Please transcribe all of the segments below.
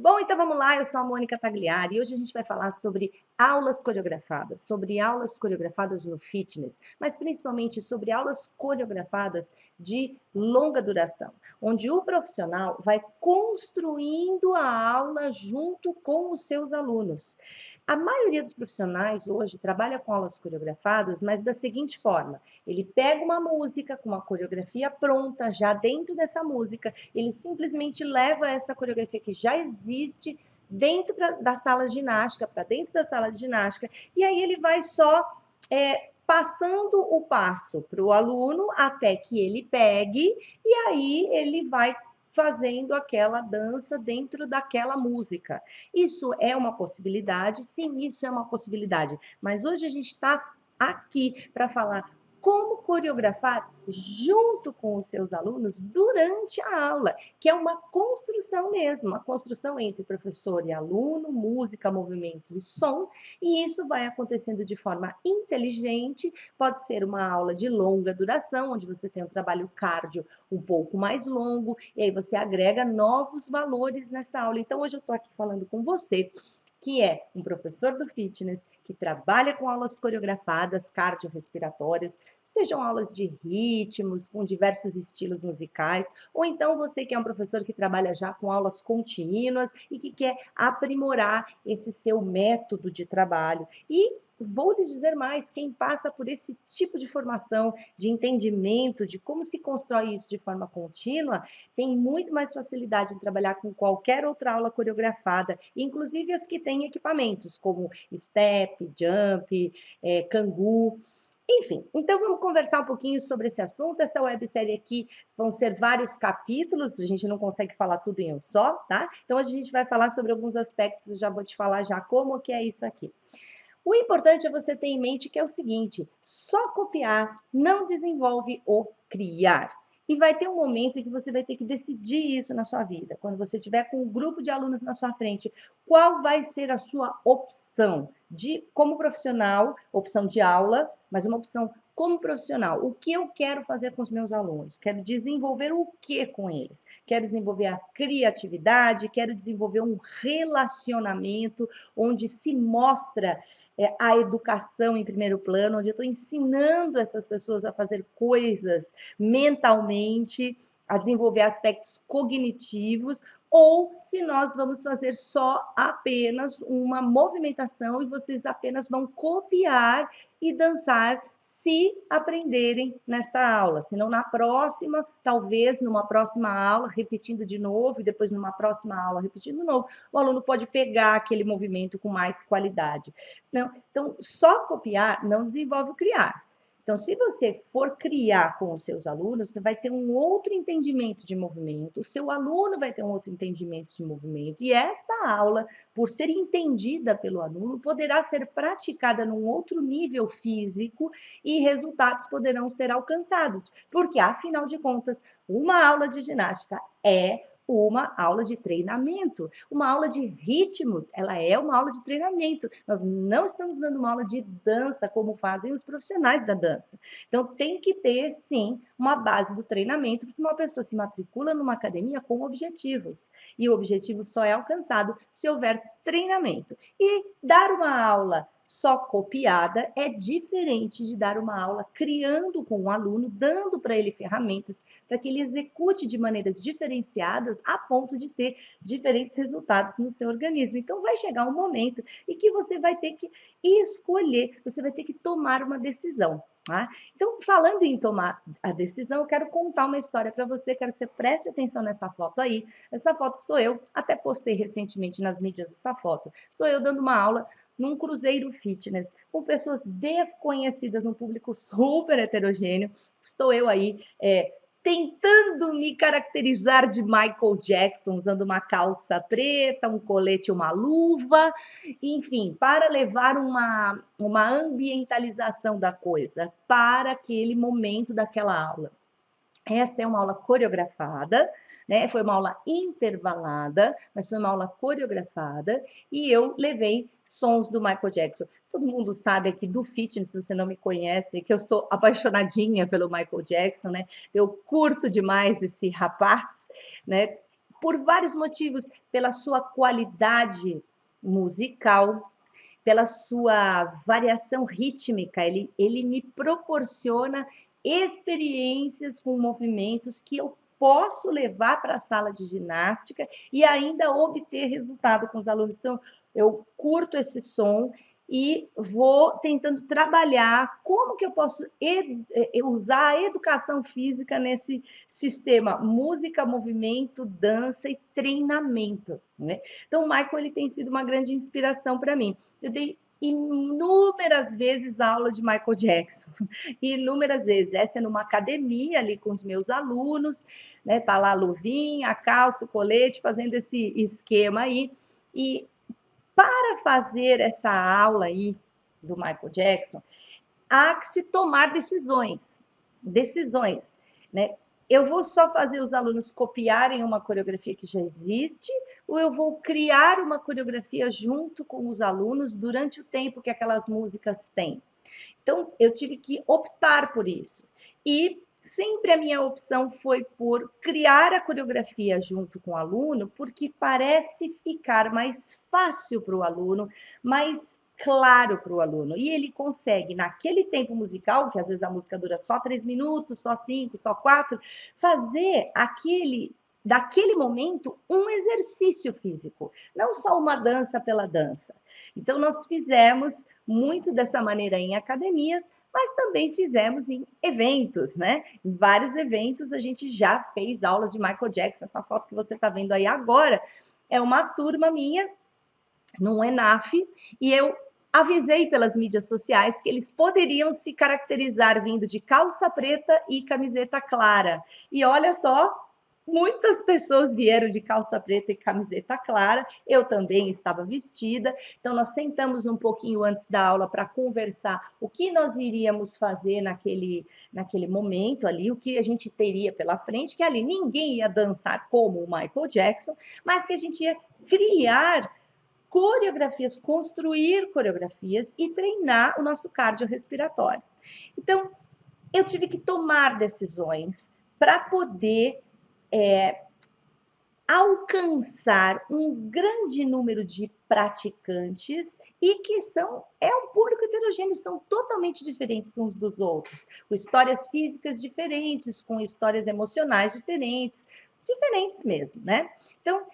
Bom, então vamos lá, eu sou a Mônica Tagliari e hoje a gente vai falar sobre aulas coreografadas no fitness, mas principalmente sobre aulas coreografadas de longa duração, onde o profissional vai construindo a aula junto com os seus alunos. A maioria dos profissionais hoje trabalha com aulas coreografadas, mas da seguinte forma: ele pega uma música com uma coreografia pronta, já dentro dessa música, ele simplesmente leva essa coreografia que já existe dentro da sala de ginástica, para dentro da sala de ginástica, e aí ele vai só passando o passo para o aluno até que ele pegue, e aí ele vai fazendo aquela dança dentro daquela música. Isso é uma possibilidade? Sim, isso é uma possibilidade. Mas hoje a gente está aqui para falar como coreografar junto com os seus alunos durante a aula, que é uma construção mesmo, uma construção entre professor e aluno, música, movimento e som, e isso vai acontecendo de forma inteligente, pode ser uma aula de longa duração, onde você tem um trabalho cardio um pouco mais longo, e aí você agrega novos valores nessa aula. Então, hoje eu estou aqui falando com você, que é um professor do fitness, que trabalha com aulas coreografadas, cardiorrespiratórias, sejam aulas de ritmos, com diversos estilos musicais, ou então você que é um professor que trabalha já com aulas contínuas e que quer aprimorar esse seu método de trabalho. E vou lhes dizer mais, quem passa por esse tipo de formação, de entendimento, de como se constrói isso de forma contínua, tem muito mais facilidade em trabalhar com qualquer outra aula coreografada, inclusive as que têm equipamentos, como step, jump, cangu, enfim. Então vamos conversar um pouquinho sobre esse assunto. Essa websérie aqui vão ser vários capítulos, a gente não consegue falar tudo em um só, tá? Então hoje a gente vai falar sobre alguns aspectos, eu já vou te falar já como que é isso aqui. O importante é você ter em mente que é o seguinte: só copiar não desenvolve o criar. E vai ter um momento em que você vai ter que decidir isso na sua vida. Quando você tiver com um grupo de alunos na sua frente, qual vai ser a sua opção de como profissional, opção de aula, mas uma opção como profissional. O que eu quero fazer com os meus alunos? Quero desenvolver o que com eles? Quero desenvolver a criatividade, quero desenvolver um relacionamento onde se mostra a educação em primeiro plano, onde eu estou ensinando essas pessoas a fazer coisas mentalmente, a desenvolver aspectos cognitivos, ou se nós vamos fazer só apenas uma movimentação e vocês apenas vão copiar e dançar se aprenderem nesta aula. Senão, na próxima, talvez numa próxima aula, repetindo de novo, e depois numa próxima aula, repetindo de novo, o aluno pode pegar aquele movimento com mais qualidade. Não, então, só copiar não desenvolve o criar. Então, se você for criar com os seus alunos, você vai ter um outro entendimento de movimento, o seu aluno vai ter um outro entendimento de movimento, e esta aula, por ser entendida pelo aluno, poderá ser praticada num outro nível físico e resultados poderão ser alcançados, porque, afinal de contas, uma aula de ginástica é uma aula de treinamento, uma aula de ritmos, ela é uma aula de treinamento. Nós não estamos dando uma aula de dança como fazem os profissionais da dança. Então tem que ter, sim, uma base do treinamento, porque uma pessoa se matricula numa academia com objetivos, e o objetivo só é alcançado se houver treinamento. E dar uma aula só copiada é diferente de dar uma aula criando com o aluno, dando para ele ferramentas para que ele execute de maneiras diferenciadas a ponto de ter diferentes resultados no seu organismo. Então vai chegar um momento em que você vai ter que escolher, você vai ter que tomar uma decisão. Tá? Então, falando em tomar a decisão, eu quero contar uma história para você, quero que você preste atenção nessa foto aí. Essa foto sou eu, até postei recentemente nas mídias essa foto. Sou eu dando uma aula num cruzeiro fitness, com pessoas desconhecidas, um público super heterogêneo. Estou eu aí tentando me caracterizar de Michael Jackson, usando uma calça preta, um colete, uma luva, enfim, para levar uma ambientalização da coisa para aquele momento daquela aula. Esta é uma aula coreografada, né? Foi uma aula intervalada, mas foi uma aula coreografada, e eu levei sons do Michael Jackson. Todo mundo sabe aqui do fitness, se você não me conhece, que eu sou apaixonadinha pelo Michael Jackson, né? Eu curto demais esse rapaz, né? por vários motivos, pela sua qualidade musical, pela sua variação rítmica, ele me proporciona experiências com movimentos que eu posso levar para a sala de ginástica e ainda obter resultado com os alunos. Então, eu curto esse som e vou tentando trabalhar como que eu posso usar a educação física nesse sistema música, movimento, dança e treinamento, né? Então, o Michael ele tem sido uma grande inspiração para mim. Eu dei inúmeras vezes aula de Michael Jackson, inúmeras vezes. Essa é numa academia ali com os meus alunos, né? Tá lá a luvinha, a calça, o colete, fazendo esse esquema aí. E para fazer essa aula aí do Michael Jackson, há que se tomar decisões, né? Eu vou só fazer os alunos copiarem uma coreografia que já existe, ou eu vou criar uma coreografia junto com os alunos durante o tempo que aquelas músicas têm? Então, eu tive que optar por isso. E sempre a minha opção foi por criar a coreografia junto com o aluno, porque parece ficar mais fácil para o aluno, mais claro para o aluno. E ele consegue, naquele tempo musical, que às vezes a música dura só 3 minutos, só 5, só 4, fazer daquele momento, um exercício físico, não só uma dança pela dança. Então, nós fizemos muito dessa maneira em academias, mas também fizemos em eventos, né? Em vários eventos a gente já fez aulas de Michael Jackson. Essa foto que você está vendo aí agora é uma turma minha num ENAF, e eu avisei pelas mídias sociais que eles poderiam se caracterizar vindo de calça preta e camiseta clara. E olha só, muitas pessoas vieram de calça preta e camiseta clara, eu também estava vestida. Então, nós sentamos um pouquinho antes da aula para conversar o que nós iríamos fazer naquele momento ali, o que a gente teria pela frente, que ali ninguém ia dançar como o Michael Jackson, mas que a gente ia criar coreografias, construir coreografias e treinar o nosso cardiorrespiratório. Então, eu tive que tomar decisões para poder alcançar um grande número de praticantes e que é um público heterogêneo, são totalmente diferentes uns dos outros, com histórias físicas diferentes, com histórias emocionais diferentes mesmo, né? Então,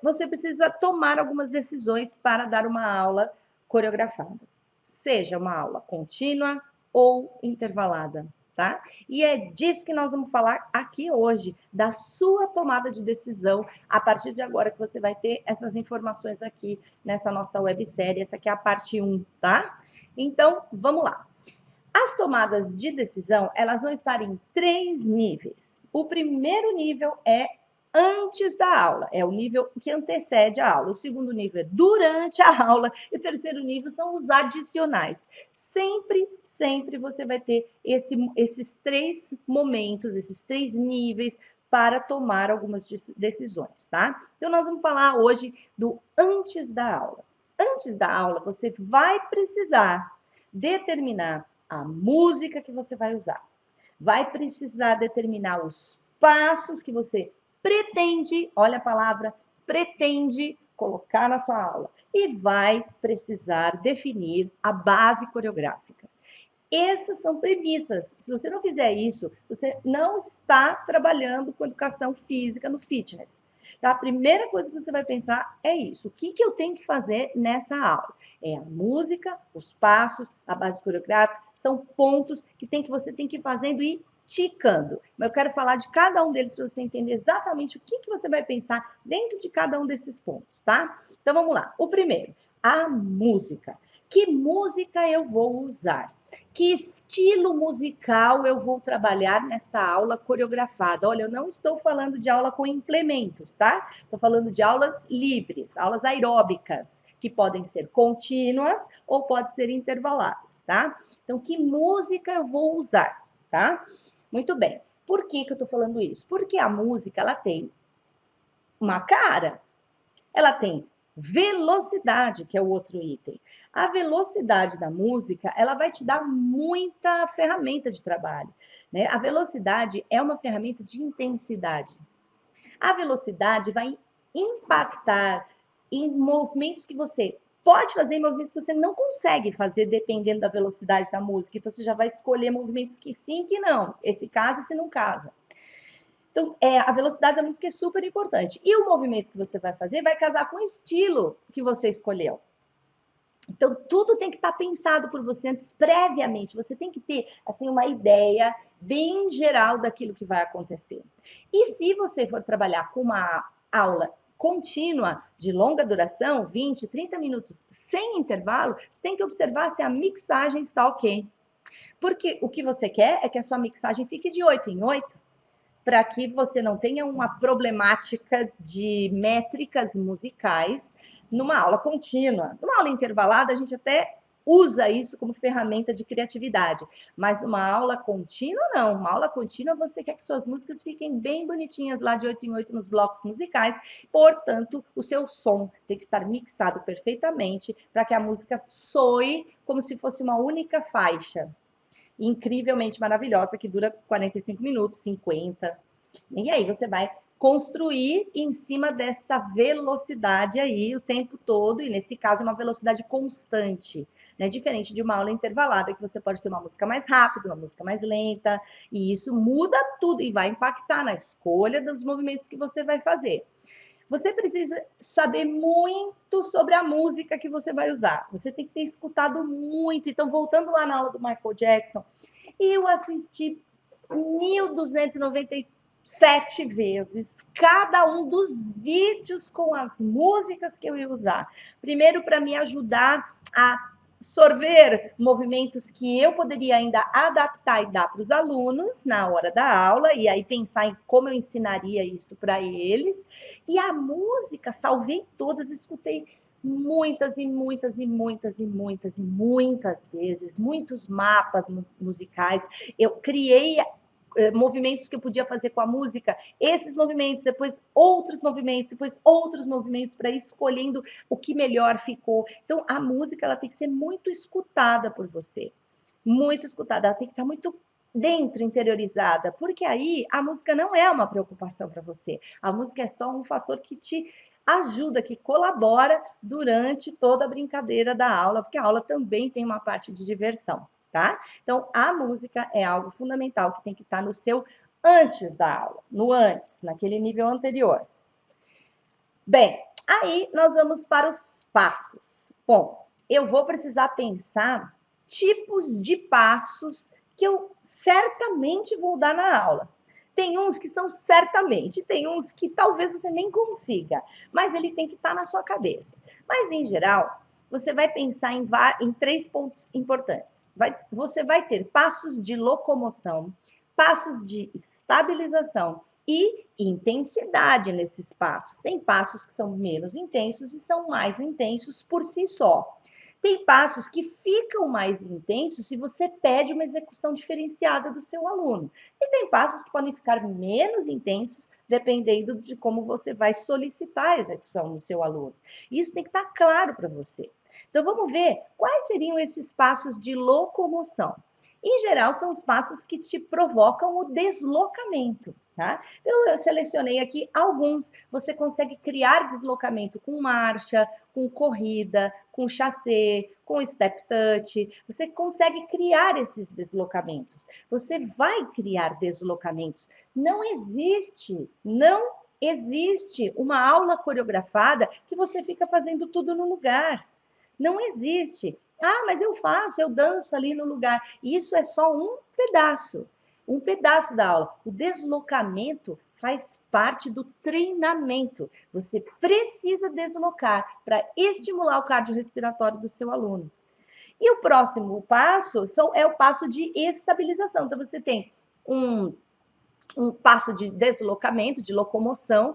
você precisa tomar algumas decisões para dar uma aula coreografada, seja uma aula contínua ou intervalada. Tá? E é disso que nós vamos falar aqui hoje, da sua tomada de decisão, a partir de agora que você vai ter essas informações aqui nessa nossa websérie, essa aqui é a parte 1, tá? Então, vamos lá. As tomadas de decisão, elas vão estar em 3 níveis. O primeiro nível é antes da aula, é o nível que antecede a aula. O segundo nível é durante a aula e o terceiro nível são os adicionais. Sempre você vai ter esses 3 momentos, esses 3 níveis para tomar algumas decisões, tá? Então, nós vamos falar hoje do antes da aula. Antes da aula, você vai precisar determinar a música que você vai usar. Vai precisar determinar os passos que você pretende, olha a palavra, pretende colocar na sua aula. E vai precisar definir a base coreográfica. Essas são premissas. Se você não fizer isso, você não está trabalhando com educação física no fitness. Tá? A primeira coisa que você vai pensar é isso. O que eu tenho que fazer nessa aula? É a música, os passos, a base coreográfica, são pontos que você tem que ir fazendo e ticando. Mas eu quero falar de cada um deles para você entender exatamente o que você vai pensar dentro de cada um desses pontos, tá? Então, vamos lá. O primeiro, a música. Que música eu vou usar? Que estilo musical eu vou trabalhar nesta aula coreografada? Olha, eu não estou falando de aula com implementos, tá? Estou falando de aulas livres, aulas aeróbicas, que podem ser contínuas ou podem ser intervaladas, tá? Então, que música eu vou usar, tá? Muito bem. Por que eu estou falando isso? Porque a música, ela tem uma cara, ela tem velocidade, que é o outro item. A velocidade da música, ela vai te dar muita ferramenta de trabalho, né? A velocidade é uma ferramenta de intensidade. A velocidade vai impactar em movimentos que você pode fazer e movimentos que você não consegue fazer dependendo da velocidade da música. Então, você já vai escolher movimentos que sim e que não. Esse casa, se não casa. Então, a velocidade da música é super importante. E o movimento que você vai fazer vai casar com o estilo que você escolheu. Então, tudo tem que estar pensado por você antes, previamente. Você tem que ter, assim, uma ideia bem geral daquilo que vai acontecer. E se você for trabalhar com uma aula contínua, de longa duração, 20, 30 minutos, sem intervalo, você tem que observar se a mixagem está ok. Porque o que você quer é que a sua mixagem fique de 8 em 8, para que você não tenha uma problemática de métricas musicais numa aula contínua. Numa aula intervalada, a gente até usa isso como ferramenta de criatividade, mas numa aula contínua, não. Uma aula contínua, você quer que suas músicas fiquem bem bonitinhas lá de 8 em 8 nos blocos musicais, portanto, o seu som tem que estar mixado perfeitamente para que a música soe como se fosse uma única faixa. Incrivelmente maravilhosa, que dura 45 minutos, 50. E aí você vai construir em cima dessa velocidade aí o tempo todo, e nesse caso uma velocidade constante, né? Diferente de uma aula intervalada, que você pode ter uma música mais rápida, uma música mais lenta, e isso muda tudo e vai impactar na escolha dos movimentos que você vai fazer. Você precisa saber muito sobre a música que você vai usar. Você tem que ter escutado muito. Então, voltando lá na aula do Michael Jackson, eu assisti 1.297 vezes cada um dos vídeos com as músicas que eu ia usar. Primeiro, para me ajudar a absorver movimentos que eu poderia ainda adaptar e dar para os alunos na hora da aula, e aí pensar em como eu ensinaria isso para eles. E a música, salvei todas, escutei muitas e muitas e muitas e muitas e muitas vezes, muitos mapas musicais. Eu criei movimentos que eu podia fazer com a música, esses movimentos, depois outros movimentos, para ir escolhendo o que melhor ficou. Então, a música, ela tem que ser muito escutada por você, muito escutada, ela tem que estar muito dentro, interiorizada, porque aí a música não é uma preocupação para você, a música é só um fator que te ajuda, que colabora durante toda a brincadeira da aula, porque a aula também tem uma parte de diversão. Tá? Então, a música é algo fundamental que tem que estar no seu antes da aula, no antes, naquele nível anterior. Bem, aí nós vamos para os passos. Bom, eu vou precisar pensar tipos de passos que eu certamente vou dar na aula. Tem uns que são certamente, tem uns que talvez você nem consiga, mas ele tem que estar na sua cabeça. Mas, em geral, você vai pensar em 3 pontos importantes. Você vai ter passos de locomoção, passos de estabilização e intensidade nesses passos. Tem passos que são menos intensos e são mais intensos por si só. Tem passos que ficam mais intensos se você pede uma execução diferenciada do seu aluno. E tem passos que podem ficar menos intensos dependendo de como você vai solicitar a execução do seu aluno. Isso tem que estar claro para você. Então, vamos ver quais seriam esses passos de locomoção. Em geral, são os passos que te provocam o deslocamento, tá? Então, eu selecionei aqui alguns. Você consegue criar deslocamento com marcha, com corrida, com chassé, com step touch. Você consegue criar esses deslocamentos. Você vai criar deslocamentos. Não existe uma aula coreografada que você fica fazendo tudo no lugar. Não existe. Ah, mas eu faço, eu danço ali no lugar. Isso é só um pedaço da aula. O deslocamento faz parte do treinamento. Você precisa deslocar para estimular o cardiorrespiratório do seu aluno. E o próximo passo é o passo de estabilização. Então, você tem um passo de deslocamento, de locomoção,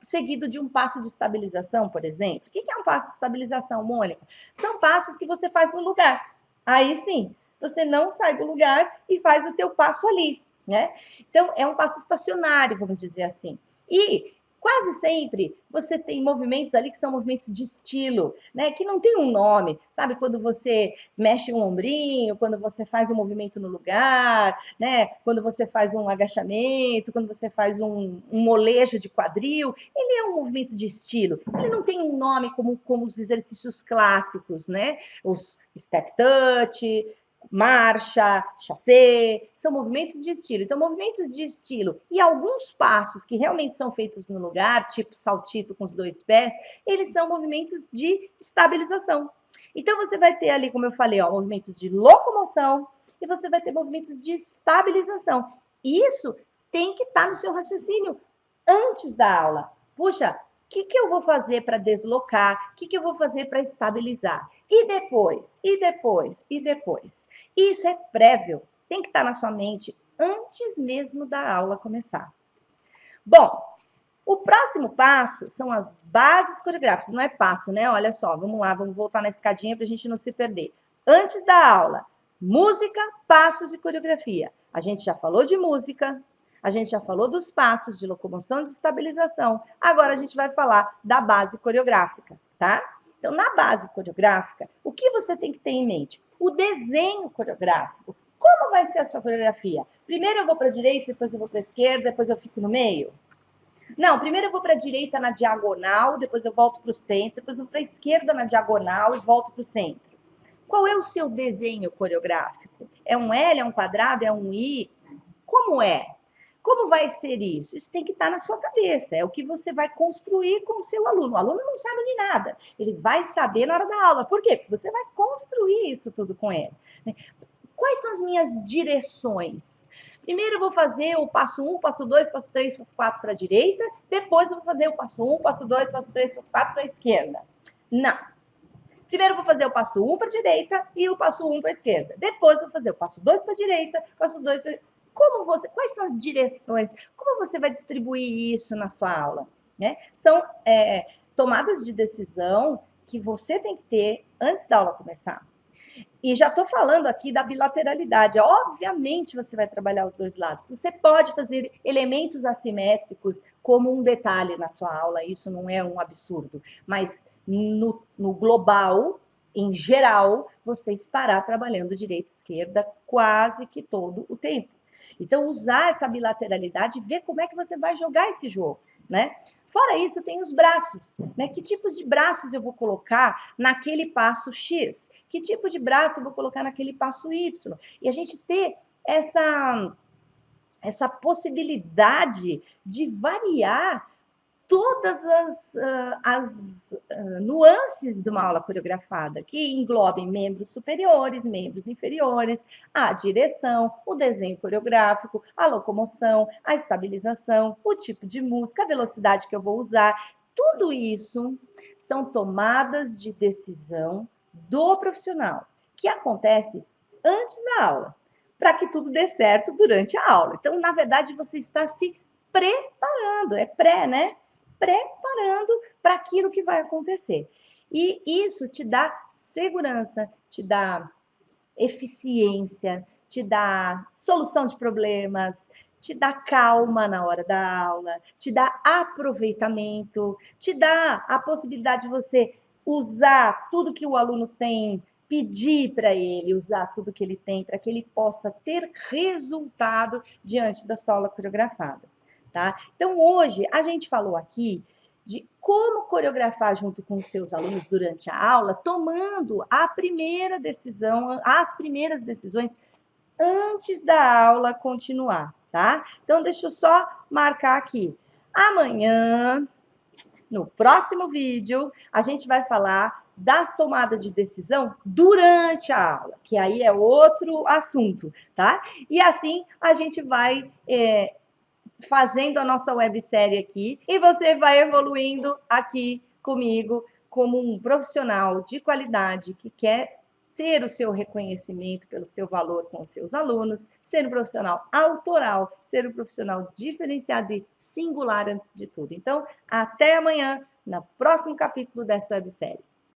seguido de um passo de estabilização, por exemplo. O que é um passo de estabilização, Mônica? São passos que você faz no lugar. Aí sim, você não sai do lugar e faz o teu passo ali, né? Então, é um passo estacionário, vamos dizer assim. E Quase sempre você tem movimentos ali que são movimentos de estilo, né? Que não tem um nome, sabe? Quando você mexe um ombrinho, quando você faz um movimento no lugar, né? Quando você faz um agachamento, quando você faz um molejo de quadril, ele é um movimento de estilo. Ele não tem um nome como os exercícios clássicos, né? Os step touch, marcha, chassé, são movimentos de estilo. Então, movimentos de estilo e alguns passos que realmente são feitos no lugar, tipo saltito com os 2 pés, eles são movimentos de estabilização. Então, você vai ter ali, como eu falei, ó, movimentos de locomoção e você vai ter movimentos de estabilização. Isso tem que estar no seu raciocínio antes da aula. Puxa, o que eu vou fazer para deslocar? O que eu vou fazer para estabilizar? E depois? E depois? E depois? Isso é prévio, tem que estar na sua mente antes mesmo da aula começar. Bom, o próximo passo são as bases coreográficas. Não é passo, né? Olha só, vamos lá, vamos voltar na escadinha para a gente não se perder. Antes da aula, música, passos e coreografia. A gente já falou de música, a gente já falou dos passos de locomoção e de estabilização. Agora a gente vai falar da base coreográfica, tá? Então, na base coreográfica, o que você tem que ter em mente? O desenho coreográfico. Como vai ser a sua coreografia? Primeiro eu vou para a direita, depois eu vou para a esquerda, depois eu fico no meio? Não, primeiro eu vou para a direita na diagonal, depois eu volto para o centro, depois eu vou para a esquerda na diagonal e volto para o centro. Qual é o seu desenho coreográfico? É um L, é um quadrado, é um I? Como é? Como vai ser isso? Isso tem que estar na sua cabeça. É o que você vai construir com o seu aluno. O aluno não sabe de nada. Ele vai saber na hora da aula. Por quê? Porque você vai construir isso tudo com ele. Quais são as minhas direções? Primeiro eu vou fazer o passo 1, passo 2, passo 3, passo 4 para a direita. Depois eu vou fazer o passo 1, passo 2, passo 3, passo 4 para a esquerda. Não. Primeiro eu vou fazer o passo 1 para a direita e o passo 1 para a esquerda. Depois eu vou fazer o passo 2 para a direita, passo 2 para a quais são as direções? Como você vai distribuir isso na sua aula? Né? São tomadas de decisão que você tem que ter antes da aula começar. E já estou falando aqui da bilateralidade. Obviamente você vai trabalhar os dois lados. Você pode fazer elementos assimétricos como um detalhe na sua aula, isso não é um absurdo. Mas no global, em geral, você estará trabalhando direita e esquerda quase que todo o tempo. Então, usar essa bilateralidade e ver como é que você vai jogar esse jogo, né? Fora isso, tem os braços, né? Que tipos de braços eu vou colocar naquele passo X? Que tipo de braço eu vou colocar naquele passo Y? E a gente ter essa possibilidade de variar todas as nuances de uma aula coreografada, que englobem membros superiores, membros inferiores, a direção, o desenho coreográfico, a locomoção, a estabilização, o tipo de música, a velocidade que eu vou usar. Tudo isso são tomadas de decisão do profissional, que acontece antes da aula, para que tudo dê certo durante a aula. Então, na verdade, você está se preparando, é pré, né? Preparando para aquilo que vai acontecer. E isso te dá segurança, te dá eficiência, te dá solução de problemas, te dá calma na hora da aula, te dá aproveitamento, te dá a possibilidade de você usar tudo que o aluno tem, pedir para ele usar tudo que ele tem, para que ele possa ter resultado diante da sua aula coreografada. Tá? Então, hoje, a gente falou aqui de como coreografar junto com os seus alunos durante a aula, tomando a primeira decisão, as primeiras decisões antes da aula continuar, tá? Então, deixa eu só marcar aqui. Amanhã, no próximo vídeo, a gente vai falar da tomada de decisão durante a aula, que aí é outro assunto, tá? E assim, a gente vai fazendo a nossa websérie aqui e você vai evoluindo aqui comigo como um profissional de qualidade que quer ter o seu reconhecimento pelo seu valor com os seus alunos, ser um profissional autoral, ser um profissional diferenciado e singular antes de tudo. Então, até amanhã, no próximo capítulo dessa websérie.